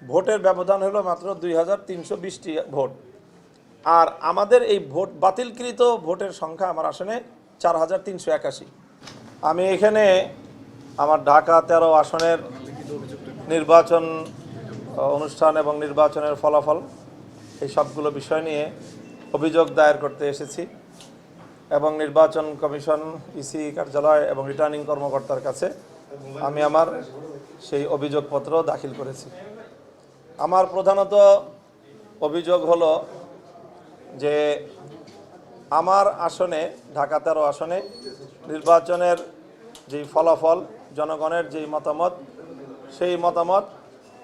ভোটের ব্যবধান হলো মাত্র 2320টি ভোট। আর আমাদের এই ভোট বাতিলকৃত ভোটের সংখ্যা আমার আসনে 4381। আমি এখানে আমার ঢাকা 13 আসনের নির্বাচন অনুষ্ঠান এবং নির্বাচনের ফলাফল এই সবগুলো বিষয় নিয়ে অভিযোগ দায়ের করতে এসেছি এবং নির্বাচন কমিশন, ইসি কার্যালয় এবং রিটার্নিং কর্মকর্তার কাছে আমি আমার সেই অভিযোগপত্র দাখিল করেছি। আমার প্রধানত অভিযোগ হলো যে আমার আসনে, ঢাকা 13 আসনে নির্বাচনের যেই ফলাফল, জনগণের যেই মতামত, সেই মতামত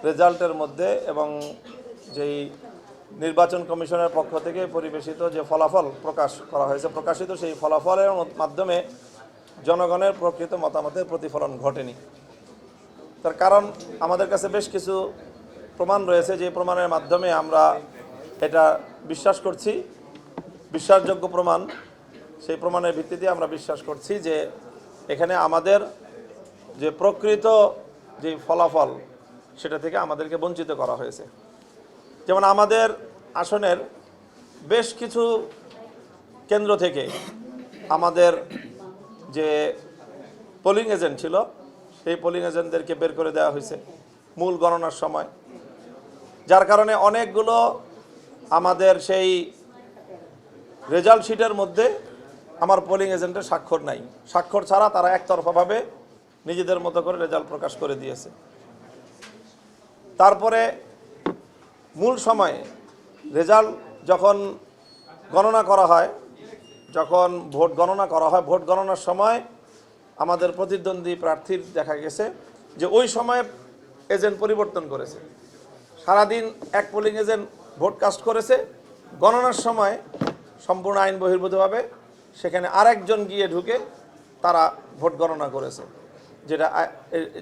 রেজাল্টের মধ্যে এবং যেই নির্বাচন কমিশনের পক্ষ থেকে পরিবেশিত যে ফলাফল প্রকাশ করা হয়েছে, প্রকাশিত সেই ফলাফলের মাধ্যমে জনগণের প্রকৃত মতামতের প্রতিফলন ঘটেনি। তার কারণ আমাদের কাছে বেশ কিছু প্রমাণ রয়েছে, যে প্রমাণের মাধ্যমে আমরা এটা বিশ্বাস করছি, বিশ্বাসযোগ্য প্রমাণ। সেই প্রমাণের ভিত্তিতে আমরা বিশ্বাস করছি যে এখানে আমাদের যে প্রকৃত যে ফলাফল, সেটা থেকে আমাদেরকে বঞ্চিত করা হয়েছে। যেমন আমাদের আসনের বেশ কিছু কেন্দ্র থেকে আমাদের যে পোলিং এজেন্ট ছিল, সেই পোলিং এজেন্টদেরকে বের করে দেওয়া হয়েছে মূল গণনার সময়, যার কারণে অনেকগুলো আমাদের সেই রেজাল্ট শিটের মধ্যে আমার পোলিং এজেন্টের স্বাক্ষর নাই। স্বাক্ষর ছাড়া তারা একতরফাভাবে নিজেদের মতো করে রেজাল্ট প্রকাশ করে দিয়েছে। তারপরে মূল সময়ে রেজাল্ট যখন গণনা করা হয়, যখন ভোট গণনা করা হয়, ভোট গণনার সময় আমাদের প্রতিদ্বন্দ্বী প্রার্থীর দেখা গেছে যে ওই সময়ে এজেন্ট পরিবর্তন করেছে। সারাদিন এক পোলিং এজেন্ট ভোট কাস্ট করেছে, গণনার সময় সম্পূর্ণ আইন বহির্ভূতভাবে সেখানে আরেকজন গিয়ে ঢুকে তারা ভোট গণনা করেছে,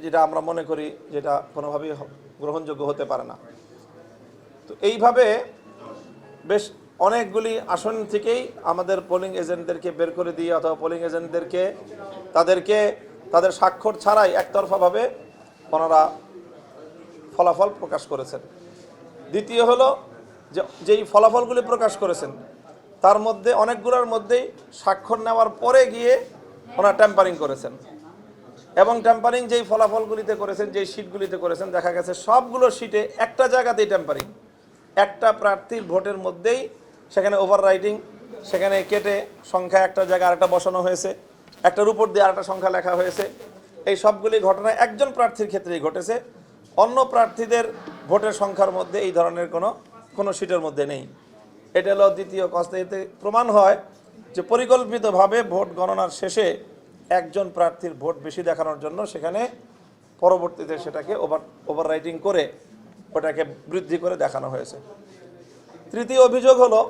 যেটা আমরা মনে করি যেটা কোনোভাবেই গ্রহণযোগ্য হতে পারে না। তো এইভাবে বেশ অনেকগুলি আসন থেকেই আমাদের পোলিং এজেন্টদেরকে বের করে দিয়ে, অথবা পোলিং এজেন্টদেরকে তাদের স্বাক্ষর ছাড়াই একতরফাভাবে ওনারা ফলাফল প্রকাশ করেছেন। দ্বিতীয় হলো যেই ফলাফলগুলি প্রকাশ করেছেন তার মধ্যে অনেকগুলোর মধ্যেই স্বাক্ষর নেওয়ার পরে গিয়ে ওনারা ট্যাম্পারিং করেছেন, এবং ট্যাম্পারিং যেই ফলাফলগুলিতে করেছেন, যেই শিটগুলিতে করেছেন, দেখা গেছে সবগুলো শিটে একটা জায়গাতেই ট্যাম্পারিং। একটা প্রার্থীর ভোটের মধ্যেই সেখানে ওভাররাইটিং, সেখানে কেটে সংখ্যা একটা জায়গায় আরেকটা বসানো হয়েছে, একটার উপর দিয়ে আরেকটা সংখ্যা লেখা হয়েছে। এই সবগুলি ঘটনা একজন প্রার্থীর ক্ষেত্রেই ঘটেছে, অন্য প্রার্থীদের ভোটের সংখ্যার মধ্যে এই ধরনের কোনো শিটের মধ্যে নেই। এটা হলো দ্বিতীয় কথা। এতে প্রমাণ হয় যে পরিকল্পিতভাবে ভোট গণনার শেষে একজন প্রার্থীর ভোট বেশি দেখানোর জন্য সেখানে পরবর্তীতে সেটাকে ওভাররাইটিং করে ওটাকে বৃদ্ধি করে দেখানো হয়েছে। তৃতীয় অভিযোগ হলো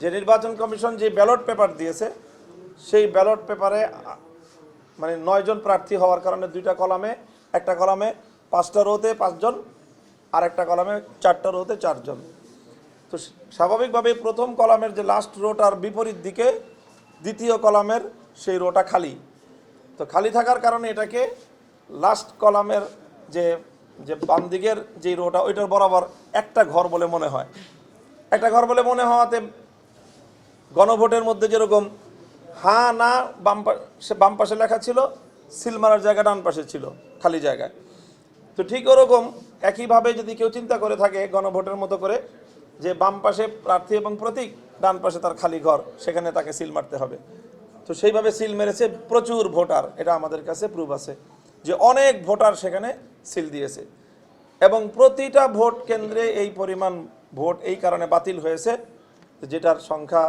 যে নির্বাচন কমিশন যে ব্যালট পেপার দিয়েছে, সেই ব্যালট পেপারে মানে 9 জন প্রার্থী হওয়ার কারণে দুইটা কলামে, একটা কলামে 5টা রোতে 5 জন, আর একটা কলামে 4টা রোতে 4 জন। তো স্বাভাবিকভাবে প্রথম কলামের যে লাস্ট রোটার বিপরীত দিকে দ্বিতীয় কলামের সেই রোটা খালি। তো খালি থাকার কারণে এটাকে লাস্ট কলামের যে বাম দিকের যে রোটা, ওইটার বরাবর একটা ঘর বলে মনে হয়। একটা ঘর বলে মনে হওয়াতে গণভোটের মধ্যে যেরকম হ্যাঁ না বাম পাশে লেখা ছিল, সিল মারার জায়গা ডান পাশে ছিল খালি জায়গায়। তো ঠিক ওরকম একইভাবে যদি কেউ চিন্তা করে থাকে গণভোটের মতো করে, যে বাম পাশে প্রার্থী এবং প্রতীক, ডান পাশে তার খালি ঘর, সেখানে তাকে সিল মারতে হবে। তো সেইভাবে সিল মেরেছে প্রচুর ভোটার, এটা আমাদের কাছে প্রুফ আছে যে অনেক ভোটার সেখানে সিল দিয়েছে, এবং প্রতিটা ভোট কেন্দ্রে এই পরিমাণ ভোট এই কারণে বাতিল হয়েছে, যেটার সংখ্যা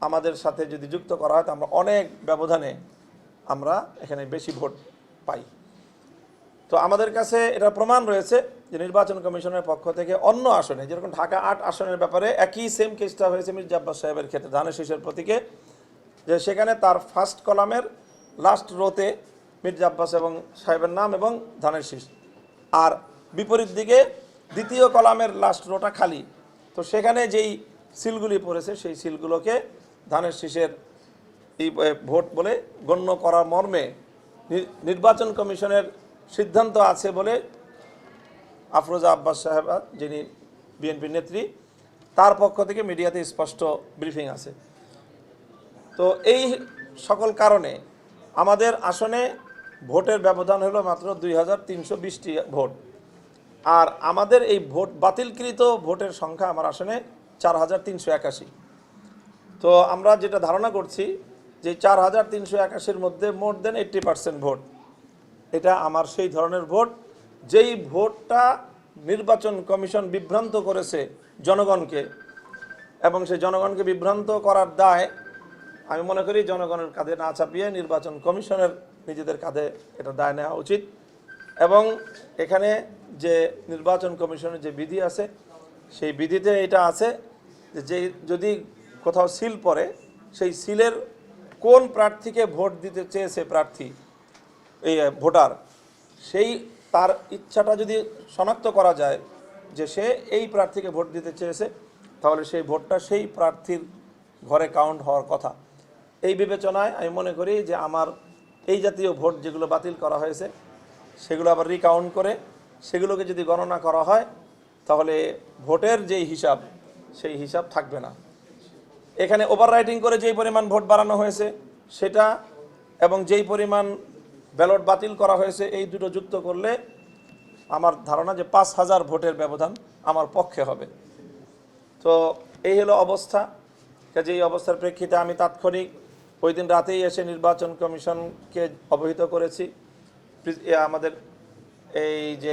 আমাদের সাথে যদি যুক্ত করা হয় তো আমরা অনেক ব্যবধানে আমরা এখানে বেশি ভোট পাই। তো আমাদের কাছে এটা প্রমাণ রয়েছে যে নির্বাচন কমিশনের পক্ষ থেকে অন্য আসনে, যেরকম ঢাকা 8 আসনের ব্যাপারে একই সেম কেসটা হয়েছে মির্জা আব্বাস সাহেবের ক্ষেত্রে, ধানের শীষের প্রতীকে, যে সেখানে তার ফার্স্ট কলামের লাস্ট রোতে মির্জা আব্বাস এবং সাহেবের নাম এবং ধানের শীষ, আর বিপরীত দিকে দ্বিতীয় কলামের লাস্ট রোটা খালি। তো সেখানে যেই সিলগুলি পড়েছে সেই সিলগুলোকে ধানের শীষের এই ভোট বলে গণ্য করার মর্মে নির্বাচন কমিশনের সিদ্ধান্ত আছে বলে আফরোজা আব্বাস সাহেবা, যিনি বিএনপির নেত্রী, তার পক্ষ থেকে মিডিয়াতে স্পষ্ট ব্রিফিং আছে। তো এই সকল কারণে আমাদের আসনে ভোটের ব্যবধান হলো মাত্র 2320টি ভোট, আর আমাদের এই ভোট বাতিলকৃত ভোটের সংখ্যা আমার আসনে 4381। তো আমরা যেটা ধারণা করছি যে 4381-র মধ্যে মোর দেন 80% ভোট, এটা আমার সেই ধরনের ভোট যেই ভোটটা নির্বাচন কমিশন বিভ্রান্ত করেছে জনগণকে, এবং সেই জনগণকে বিভ্রান্ত করার দায় আমি মনে করি জনগণের কাঁধে না চাপিয়ে নির্বাচন কমিশনের নিজেদের কাঁধে এটা দায় নেওয়া উচিত। এবং এখানে যে নির্বাচন কমিশনের যে বিধি আছে, সেই বিধিতে এটা আছে যে যদি কোথাও সিল পড়ে, সেই সিলের কোন প্রার্থীকে ভোট দিতে চেয়েছে প্রার্থী, এই ভোটার, সেই তার ইচ্ছাটা যদি শনাক্ত করা যায় যে সে এই প্রার্থীকে ভোট দিতে চেয়েছে, তাহলে সেই ভোটটা সেই প্রার্থীর ঘরে কাউন্ট হওয়ার কথা। এই বিবেচনায় আমি মনে করি যে আমার এই জাতীয় ভোট যেগুলো বাতিল করা হয়েছে সেগুলো আবার রিকাউন্ট করে সেগুলোকে যদি গণনা করা হয়, তাহলে ভোটের যেই হিসাব সেই হিসাব থাকবে না। এখানে ওভাররাইটিং করে যেই পরিমাণ ভোট বাড়ানো হয়েছে সেটা এবং যেই পরিমাণ ব্যালট বাতিল করা হয়েছে, এই দুটো যুক্ত করলে আমার ধারণা যে 5000 ভোটের ব্যবধান আমার পক্ষে হবে। তো এই হলো অবস্থা। কাজে এই অবস্থার প্রেক্ষিতে আমি তাৎক্ষণিক ওই দিন রাতেই এসে নির্বাচন কমিশনকে অবহিত করেছি, আমাদের এই যে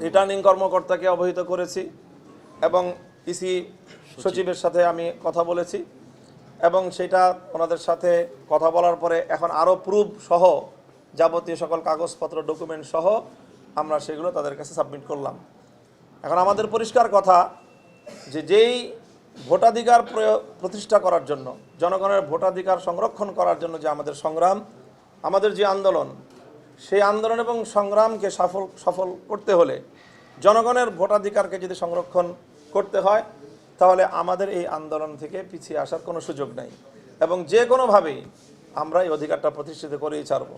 রিটার্নিং কর্মকর্তাকে অবহিত করেছি, এবং ইসি সচিবের সাথে আমি কথা বলেছি, এবং সেটা ওনাদের সাথে কথা বলার পরে এখন আরও প্রুফ সহ যাবতীয় সকল কাগজপত্র ডকুমেন্ট সহ আমরা সেগুলো তাদের কাছে সাবমিট করলাম। এখন আমাদের পরিষ্কার কথা যে যেই ভোটাধিকার প্রতিষ্ঠা করার জন্য, জনগণের ভোটাধিকার সংরক্ষণ করার জন্য যে আমাদের সংগ্রাম, আমাদের যে আন্দোলন, সেই আন্দোলন এবং সংগ্রামকে সফল করতে হলে জনগণের ভোটাধিকারকে যদি সংরক্ষণ করতে হয়, তাহলে আমাদের এই আন্দোলন থেকে পিছিয়ে আসার কোনো সুযোগ নেই, এবং যে কোনোভাবেই আমরা এই অধিকারটা প্রতিষ্ঠিত করেই ছাড়ব।